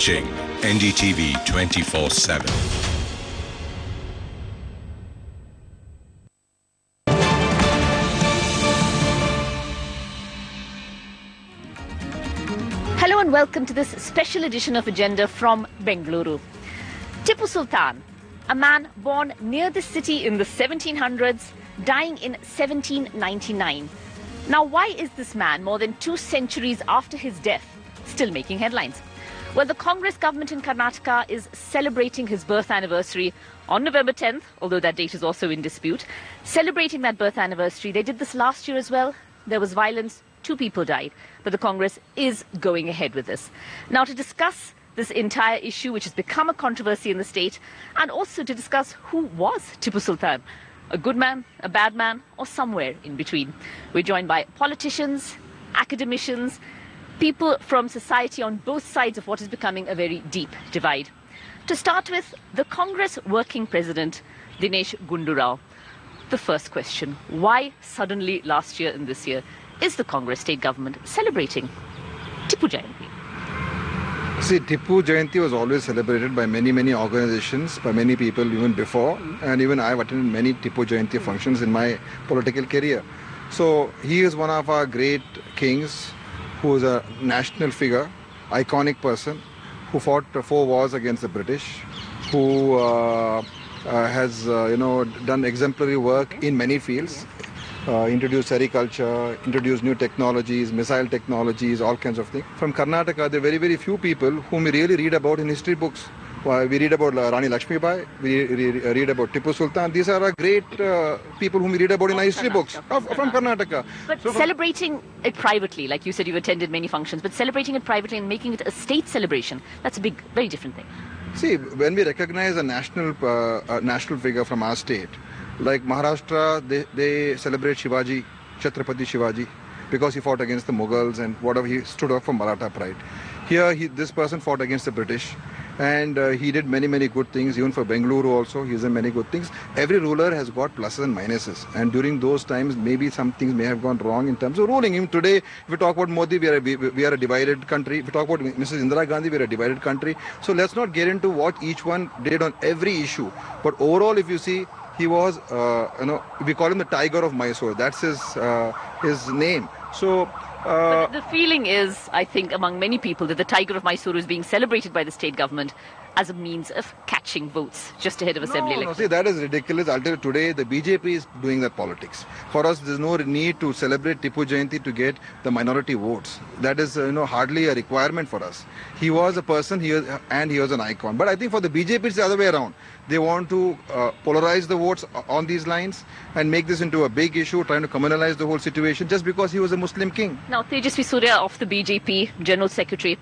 watching NDTV 24/7. Hello and welcome to this special edition of Agenda from Bengaluru. Tipu Sultan, a man born near the city in the 1700s, dying in 1799. Now, why is this man, more than 2 centuries after his death, still making headlines? Well, the Congress government in Karnataka is celebrating his birth anniversary on November 10th, although that date is also in dispute. Celebrating that birth anniversary, they did this last year as well. There was violence, 2 people died, but the Congress is going ahead with this. Now, to discuss this entire issue, which has become a controversy in the state, and also to discuss who was Tipu Sultan, a good man, a bad man, or somewhere in between. We're joined by politicians, academicians, people from society on both sides of what is becoming a very deep divide. To start with, the Congress working president, Dinesh Gundu Rao. The first question, why suddenly last year and this year is the Congress state government celebrating Tipu Jayanathi? See, Tipu Jayanti was always celebrated by many organizations, by many people even before, and even I have attended many Tipu Jayanti functions in my political career. So he is one of our great kings, who is a national figure, iconic person, who fought 4 wars against the British, who has done exemplary work in many fields, introduced sericulture, introduced new technologies, missile technologies, all kinds of things. From Karnataka, there are very few people whom we really read about in history books. We read about Rani Lakshmibai, we read about Tipu Sultan. These are our great people whom we read about in our history books from Karnataka. But so celebrating it privately, like you said, you've attended many functions, but celebrating it privately and making it a state celebration, that's a big, very different thing. See, when we recognize a national figure from our state, like Maharashtra, they celebrate Shivaji, Chhatrapati Shivaji, because he fought against the Mughals and whatever, he stood up for Maratha pride. Here, this person fought against the British, and he did many good things. Even for Bengaluru also, he's done many good things. Every ruler has got pluses and minuses, and during those times, maybe some things may have gone wrong in terms of ruling. Even today, if we talk about Modi, we are a divided country. If we talk about Mrs. Indira Gandhi, we are a divided country. So let's not get into what each one did on every issue. But overall, if you see, he was, we call him the Tiger of Mysore. That's his name. So. But the feeling is, I think, among many people, that the Tiger of Mysore is being celebrated by the state government as a means of catching votes just ahead of assembly elections. See, that is ridiculous. I'll tell you, today the BJP is doing that politics. For us, there's no need to celebrate Tipu Jayanti to get the minority votes. That is, hardly a requirement for us. He was a person, he was an icon. But I think for the BJP, it's the other way around. They want to polarize the votes on these lines and make this into a big issue, trying to communalize the whole situation just because he was a Muslim king. Now, Tejasvi Surya of the BJP, General Secretary,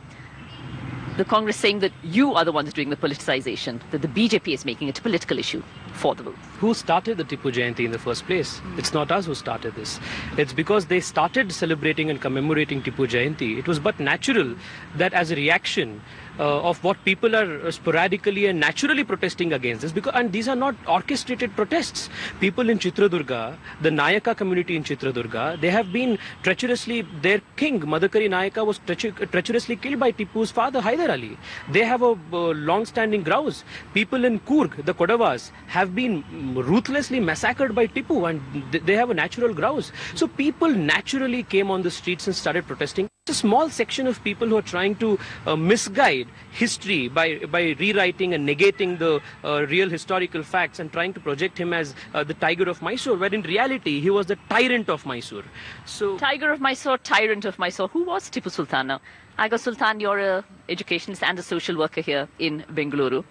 the Congress saying that you are the ones doing the politicization, that the BJP is making it a political issue for the vote. Who started the Tipu Jayanti in the first place? It's not us who started this. It's because they started celebrating and commemorating Tipu Jayanti. It was but natural that as a reaction of what people are sporadically and naturally protesting against this, and these are not orchestrated protests. People in Chitradurga, the Nayaka community in Chitradurga, they have been treacherously, their king, Madhukari Nayaka, was treacherously killed by Tipu's father, Hyder Ali. They have a long-standing grouse. People in Coorg, the Kodavas, have been ruthlessly massacred by Tipu, and they have a natural grouse. So people naturally came on the streets and started protesting. It's a small section of people who are trying to misguide history by rewriting and negating the real historical facts and trying to project him as the Tiger of Mysore, where in reality he was the tyrant of Mysore. So, Tiger of Mysore, tyrant of Mysore. Who was Tipu Sultan now? Aga Sultan, you're an educationist and a social worker here in Bengaluru.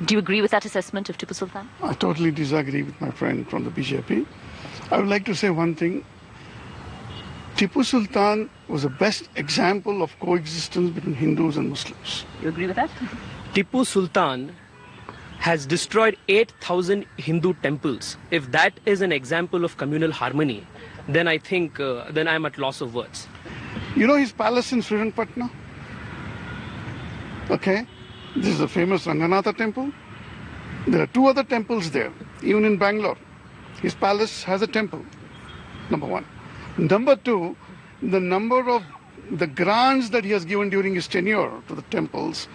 Do you agree with that assessment of Tipu Sultan? I totally disagree with my friend from the BJP. I would like to say one thing. Tipu Sultan was the best example of coexistence between Hindus and Muslims. You agree with that? Tipu Sultan has destroyed 8,000 Hindu temples. If that is an example of communal harmony, then I think then I'm at loss of words. You know his palace in Srirangpatna? Okay. This is the famous Ranganatha temple. There are 2 other temples there, even in Bangalore. His palace has a temple, number 1. Number 2, the number of the grants that he has given during his tenure to the temples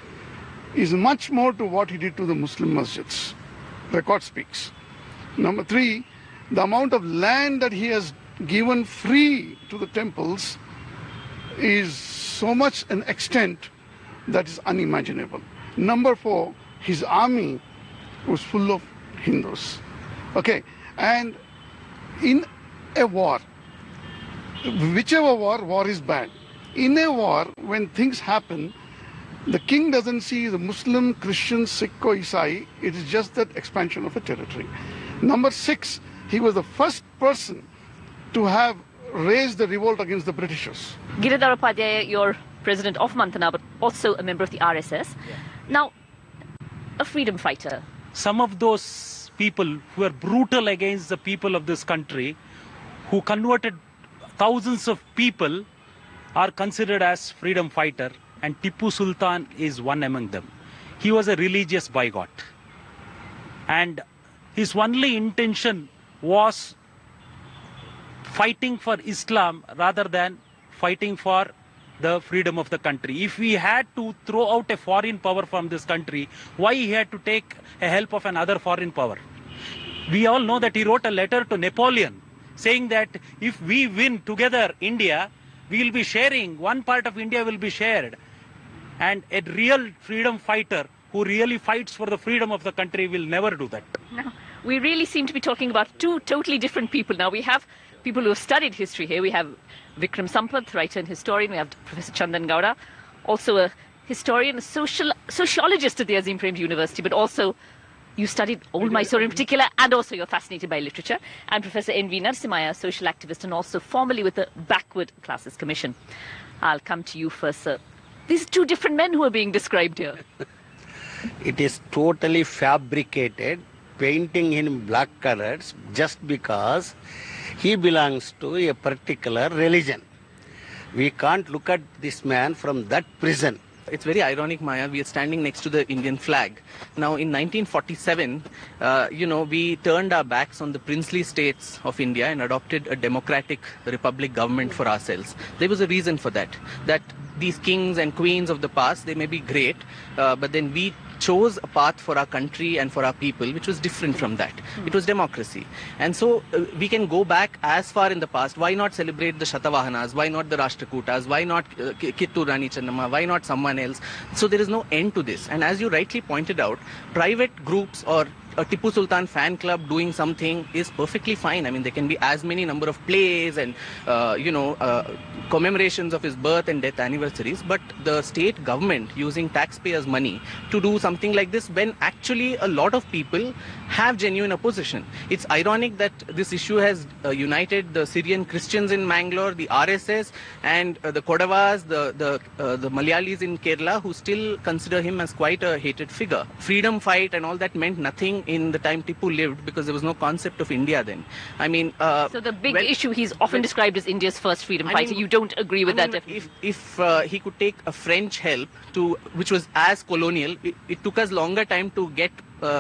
is much more to what he did to the Muslim masjids. Record speaks. Number 3, the amount of land that he has given free to the temples is so much an extent that is unimaginable. Number 4, his army was full of Hindus. Okay, and in a war, whichever war is bad. In a war, when things happen, the king doesn't see the Muslim, Christian, Sikh or Isai. It is just that expansion of a territory. Number 6, he was the first person to have raised the revolt against the Britishers. Giridhar Upadhyaya, you're president of Mantana, but also a member of the RSS. Yeah. Now, a freedom fighter. Some of those people who were brutal against the people of this country, who converted thousands of people, are considered as freedom fighter, and Tipu Sultan is one among them. He was a religious bigot, and his only intention was fighting for Islam rather than fighting for the freedom of the country. If we had to throw out a foreign power from this country, why he had to take a help of another foreign power? We all know that he wrote a letter to Napoleon saying that if we win together India, we will be sharing, one part of India will be shared. And a real freedom fighter who really fights for the freedom of the country will never do that. Now, we really seem to be talking about two totally different people. Now, we have people who have studied history here. We have Vikram Sampath, writer and historian. We have Professor Chandan Gowda, also a historian, a sociologist at the Azim Premji University, but also you studied Old Mysore in particular, and also you're fascinated by literature. And Professor N.V. Narasimhaya, social activist, and also formerly with the Backward Classes Commission. I'll come to you first, sir. These two different men who are being described here. It is totally fabricated, painting in black colors just because he belongs to a particular religion. We can't look at this man from that prison. It's very ironic, Maya. We are standing next to the Indian flag. Now, in 1947, we turned our backs on the princely states of India and adopted a democratic republic government for ourselves. There was a reason for that. That these kings and queens of the past, they may be great, but then we chose a path for our country and for our people which was different from that. It was democracy. And so we can go back as far in the past. Why not celebrate the Shatavahanas? Why not the Rashtrakutas? Why not Kittur Rani Channamma? Why not someone else? So there is no end to this. And as you rightly pointed out, private groups or a Tipu Sultan fan club doing something is perfectly fine. I mean, there can be as many number of plays and, commemorations of his birth and death anniversaries, but the state government using taxpayers' money to do something like this when actually a lot of people have genuine opposition. It's ironic that this issue has united the Syrian Christians in Mangalore, the RSS, and the Kodavas, the Malayalis in Kerala, who still consider him as quite a hated figure. Freedom fight and all that meant nothing in the time Tipu lived because there was no concept of India then. I mean... so the big issue, he's often described as India's first freedom fighter. You don't agree with that? If he could take a French help, which was as colonial, it took us longer time to get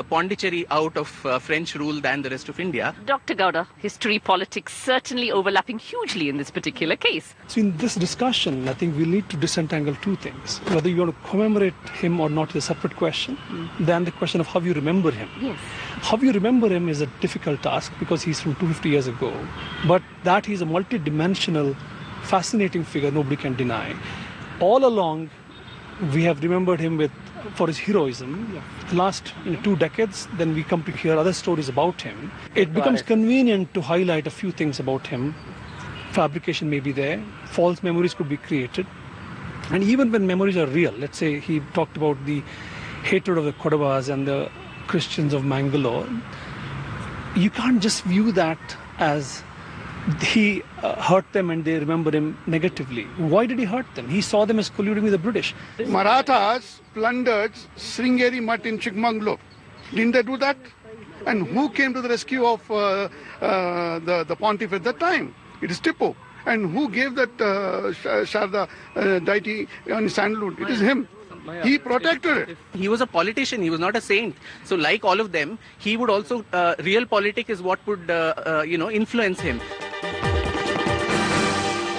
Pondicherry out of French rule than the rest of India. Dr. Gowda, history, politics certainly overlapping hugely in this particular case. So in this discussion, I think we need to disentangle two things. Whether you want to commemorate him or not is a separate question. Then the question of how you remember him. Yes. How you remember him is a difficult task because he's from 250 years ago. But that he's a multi-dimensional, fascinating figure nobody can deny. All along, we have remembered him for his heroism. The last 2 decades, then we come to hear other stories about him. It becomes convenient to highlight a few things about him. Fabrication may be there, false memories could be created. And even when memories are real, let's say he talked about the hatred of the Kodavas and the Christians of Mangalore, you can't just view that as he hurt them and they remember him negatively. Why did he hurt them? He saw them as colluding with the British. Marathas plundered Sringeri Mutt in Chikmagalur. Didn't they do that? And who came to the rescue of the pontiff at that time? It is Tipu. And who gave that Sharda deity on sandalwood? It is him. He protected it. He was a politician. He was not a saint. So like all of them, he would also, real politics is what would, influence him.